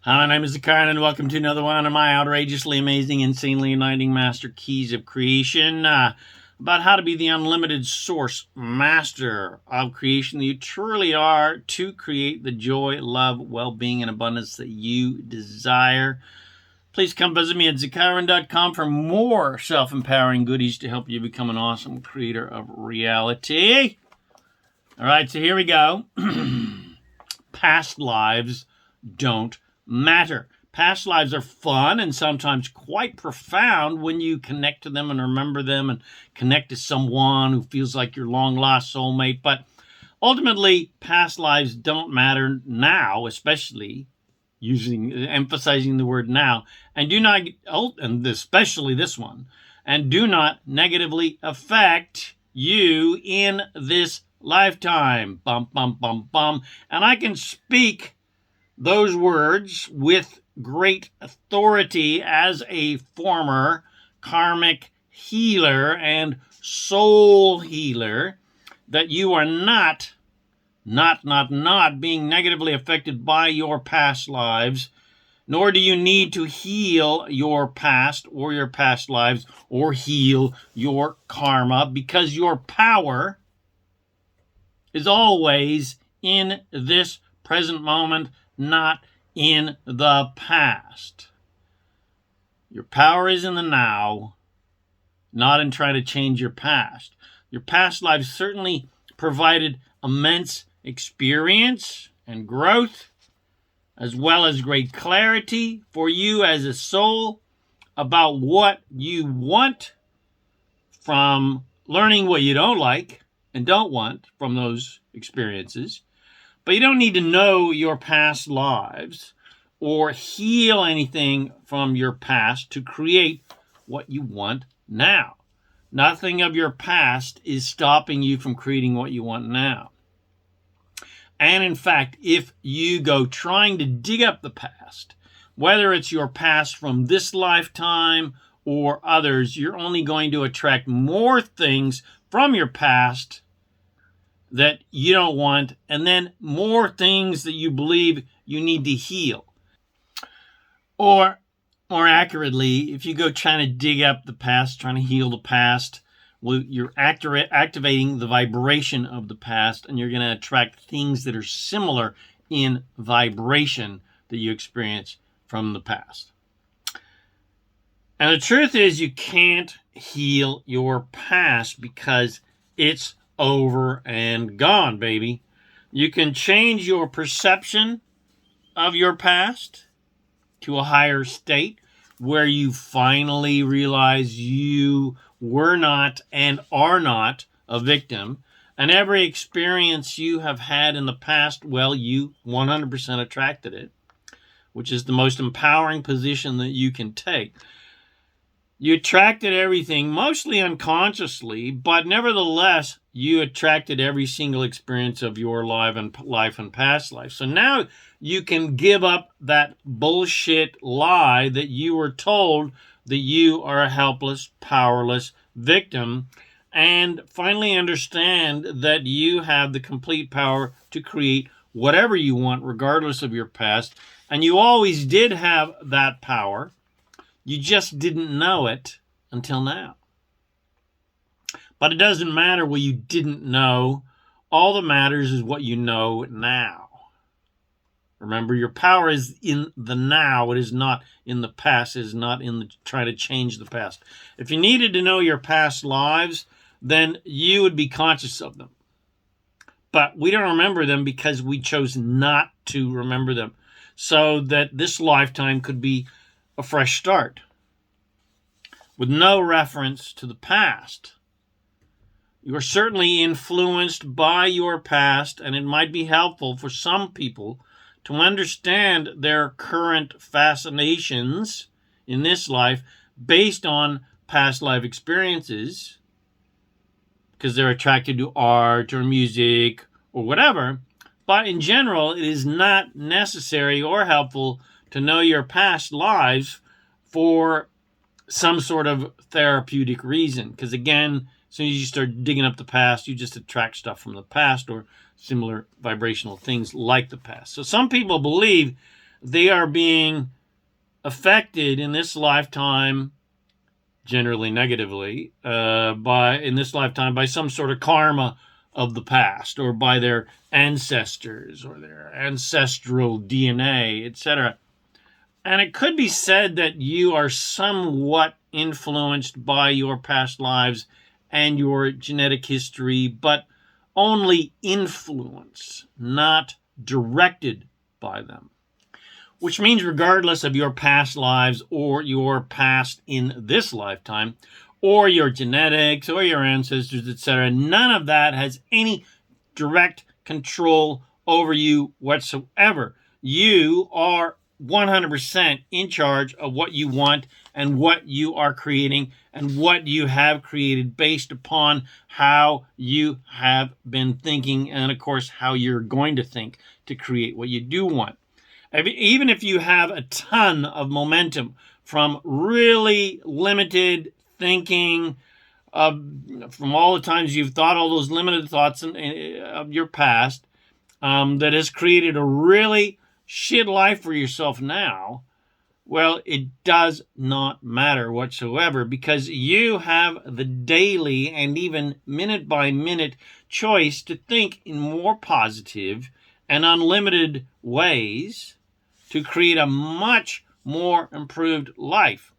Hi, my name is ZaKaiRan, and welcome to another one of my outrageously amazing, insanely uniting master keys of creation. About how to be the unlimited source master of creation that you truly are to create the joy, love, well-being, and abundance that you desire. Please come visit me at ZaKaiRan.com for more self-empowering goodies to help you become an awesome creator of reality. All right, so here we go. Past lives don't matter. Past lives are fun and sometimes quite profound when you connect to them and remember them and connect to someone who feels like your long-lost soulmate. But ultimately, past lives don't matter now, especially emphasizing the word now, and especially this one, and do not negatively affect you in this lifetime. Bum, bum, bum, bum. And I can speak those words with great authority as a former karmic healer and soul healer, that you are not being negatively affected by your past lives, nor do you need to heal your past or your past lives or heal your karma, because your power is always in this present moment, not in the past. Your power is in the now, not in trying to change your past. Your past lives certainly provided immense experience and growth, as well as great clarity for you as a soul about what you want from learning what you don't like and don't want from those experiences. But you don't need to know your past lives or heal anything from your past to create what you want now. Nothing of your past is stopping you from creating what you want now. And in fact, if you go trying to dig up the past, whether it's your past from this lifetime or others, you're only going to attract more things from your past that you don't want, and then more things that you believe you need to heal. Or, more accurately, if you go trying to dig up the past, trying to heal the past, well, you're activating the vibration of the past, and you're going to attract things that are similar in vibration that you experience from the past. And the truth is, you can't heal your past because it's over and gone, baby. You can change your perception of your past to a higher state where you finally realize you were not and are not a victim. And every experience you have had in the past, well, you 100% attracted it, which is the most empowering position that you can take. You attracted everything, mostly unconsciously, but nevertheless, you attracted every single experience of your life and past life. So now you can give up that bullshit lie that you were told that you are a helpless, powerless victim, and finally understand that you have the complete power to create whatever you want, regardless of your past. And you always did have that power. You just didn't know it until now. But it doesn't matter what you didn't know. All that matters is what you know now. Remember, your power is in the now. It is not in the past. It is not in trying to change the past. If you needed to know your past lives, then you would be conscious of them. But we don't remember them because we chose not to remember them, so that this lifetime could be a fresh start with no reference to the past. You are certainly influenced by your past, and it might be helpful for some people to understand their current fascinations in this life based on past life experiences, because they're attracted to art or music or whatever. But in general, it is not necessary or helpful to know your past lives for some sort of therapeutic reason. Because again, as soon as you start digging up the past, you just attract stuff from the past or similar vibrational things like the past. So some people believe they are being affected in this lifetime, generally negatively, by some sort of karma of the past, or by their ancestors or their ancestral DNA, etc. And it could be said that you are somewhat influenced by your past lives and your genetic history, but only influence, not directed by them. Which means regardless of your past lives or your past in this lifetime, or your genetics or your ancestors, etc., none of that has any direct control over you whatsoever. You are 100% in charge of what you want and what you are creating and what you have created based upon how you have been thinking and, of course, how you're going to think to create what you do want. Even if you have a ton of momentum from really limited thinking, from all the times you've thought all those limited thoughts of your past, that has created a really shit life for yourself now, well, it does not matter whatsoever, because you have the daily and even minute by minute choice to think in more positive and unlimited ways to create a much more improved life.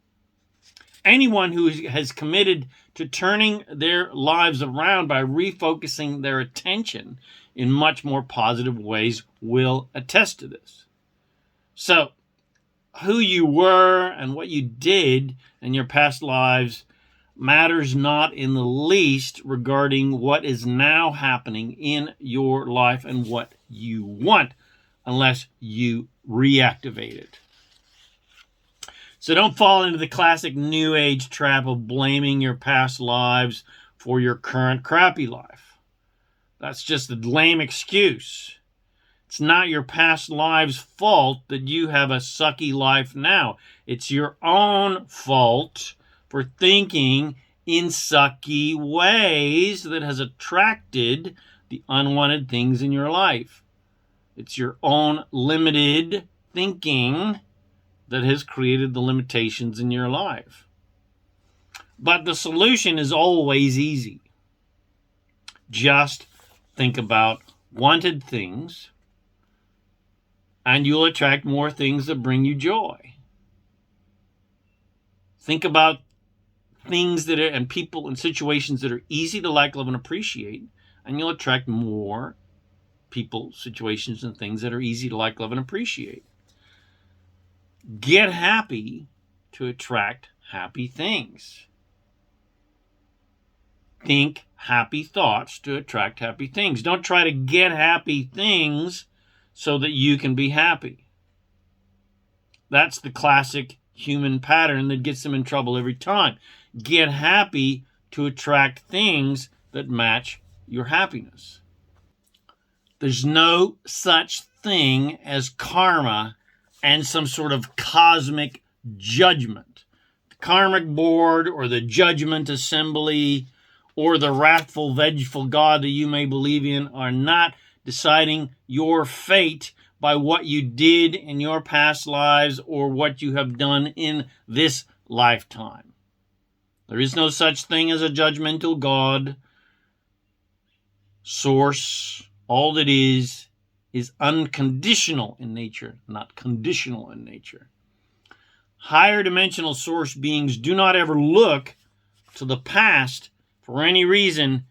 Anyone who has committed to turning their lives around by refocusing their attention in much more positive ways will attest to this. So, who you were and what you did in your past lives matters not in the least regarding what is now happening in your life and what you want, unless you reactivate it. So don't fall into the classic New Age trap of blaming your past lives for your current crappy life. That's just a lame excuse. It's not your past lives' fault that you have a sucky life now. It's your own fault for thinking in sucky ways that has attracted the unwanted things in your life. It's your own limited thinking that has created the limitations in your life. But the solution is always easy. Just think about wanted things, and you'll attract more things that bring you joy. Think about things that are, and people and situations that are easy to like, love, and appreciate, and you'll attract more people, situations, and things that are easy to like, love, and appreciate. Get happy to attract happy things. Think happy thoughts to attract happy things. Don't try to get happy things so that you can be happy. That's the classic human pattern that gets them in trouble every time. Get happy to attract things that match your happiness. There's no such thing as karma and some sort of cosmic judgment. The karmic board or the judgment assembly or the wrathful, vengeful God that you may believe in are not deciding your fate by what you did in your past lives or what you have done in this lifetime. There is no such thing as a judgmental God. Source, all that is unconditional in nature, not conditional in nature. Higher dimensional source beings do not ever look to the past for any reason,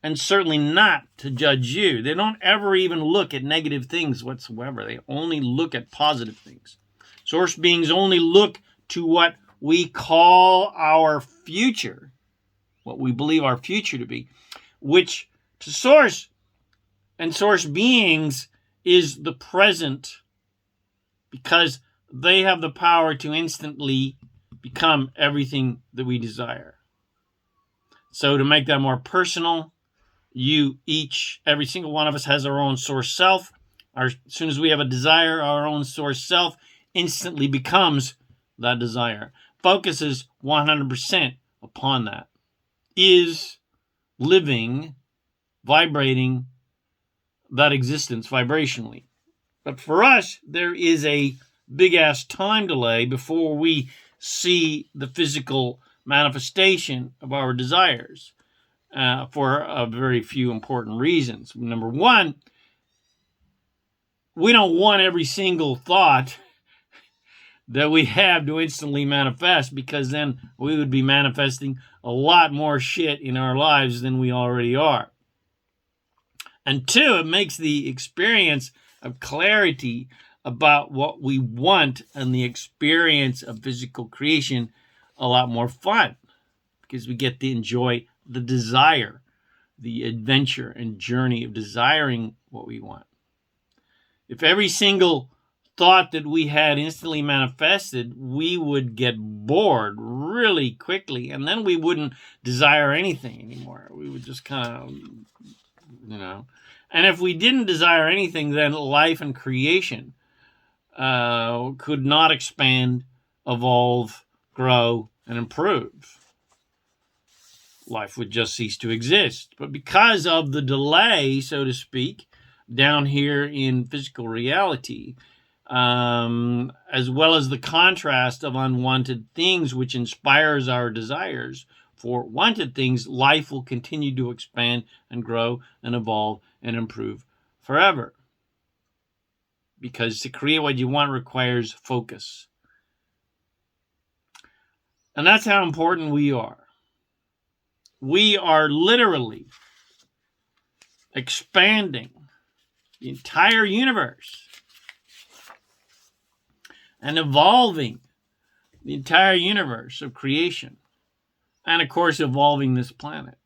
and certainly not to judge you. They don't ever even look at negative things whatsoever. They only look at positive things. Source beings only look to what we call our future, what we believe our future to be, which to source and source beings is the present, because they have the power to instantly become everything that we desire. So to make that more personal, every single one of us has our own source self. As soon as we have a desire, our own source self instantly becomes that desire. Focuses 100% upon that. Is living, vibrating that existence vibrationally. But for us, there is a big-ass time delay before we see the physical manifestation of our desires for a very few important reasons. Number one, we don't want every single thought that we have to instantly manifest, because then we would be manifesting a lot more shit in our lives than we already are. And two, it makes the experience of clarity about what we want and the experience of physical creation a lot more fun, because we get to enjoy the desire, the adventure and journey of desiring what we want. If every single thought that we had instantly manifested, we would get bored really quickly, and then we wouldn't desire anything anymore. We would just kind of, And if we didn't desire anything, then life and creation could not expand, evolve, grow, and improve. Life would just cease to exist. But because of the delay, so to speak, down here in physical reality, as well as the contrast of unwanted things, which inspires our desires for wanted things, life will continue to expand and grow and evolve and improve forever. Because to create what you want requires focus. And that's how important we are. We are literally expanding the entire universe and evolving the entire universe of creation. And, of course, evolving this planet.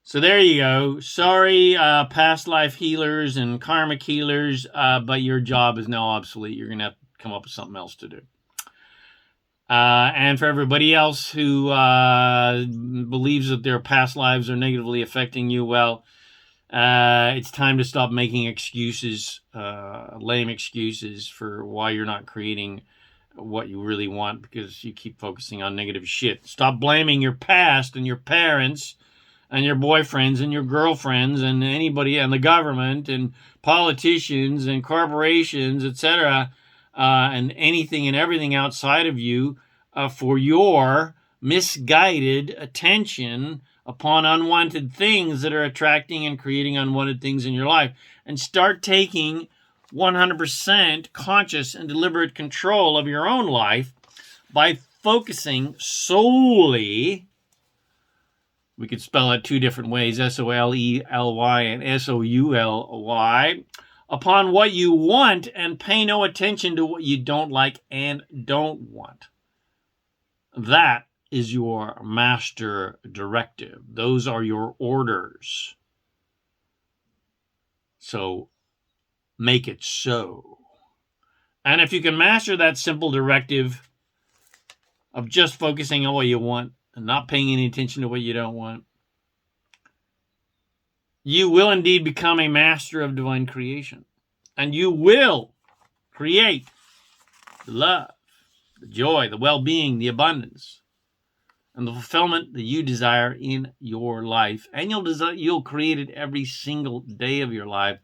So there you go. Sorry, past life healers and karmic healers, but your job is now obsolete. You're going to have to come up with something else to do. And for everybody else who believes that their past lives are negatively affecting you, well, it's time to stop making excuses, lame excuses for why you're not creating what you really want, because you keep focusing on negative shit. Stop blaming your past and your parents and your boyfriends and your girlfriends and anybody and the government and politicians and corporations, etc., and anything and everything outside of you for your misguided attention upon unwanted things that are attracting and creating unwanted things in your life. And start taking 100% conscious and deliberate control of your own life by focusing solely, we could spell it two different ways, SOLELY and SOULY, upon what you want, and pay no attention to what you don't like and don't want. That is your master directive. Those are your orders. So make it so. And if you can master that simple directive of just focusing on what you want and not paying any attention to what you don't want, you will indeed become a master of divine creation. And you will create the love, the joy, the well-being, the abundance, and the fulfillment that you desire in your life. And you'll create it every single day of your life.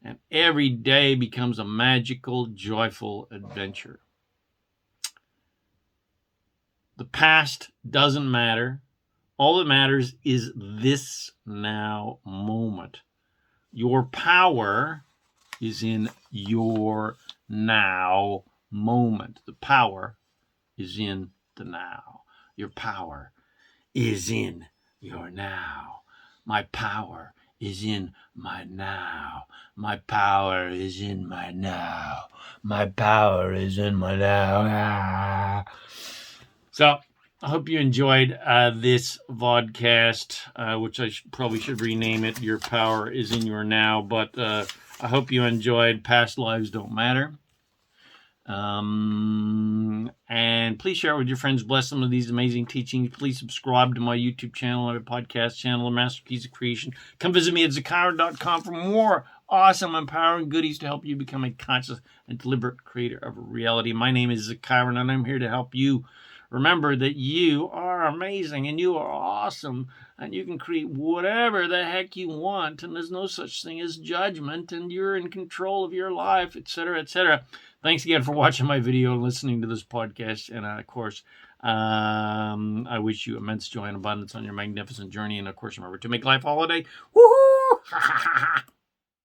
And every day becomes a magical, joyful adventure. The past doesn't matter. All that matters is this now moment. Your power is in your now moment. The power is in the now. Your power is in your now. My power is in my now. My power is in my now. My power is in my now. So, I hope you enjoyed this vodcast, which I probably should rename it, Your Power is in Your Now. But I hope you enjoyed Past Lives Don't Matter. And please share it with your friends. Bless them with these amazing teachings. Please subscribe to my YouTube channel, my podcast channel, The Master Keys of Creation. Come visit me at ZaKaiRan.com for more awesome, empowering goodies to help you become a conscious and deliberate creator of reality. My name is ZaKaiRan, and I'm here to help you Remember that you are amazing and you are awesome and you can create whatever the heck you want, and there's no such thing as judgment, and you're in control of your life, etc., etc. Thanks again for watching my video and listening to this podcast. And of course, I wish you immense joy and abundance on your magnificent journey. And of course, remember to make life a holiday. Woohoo!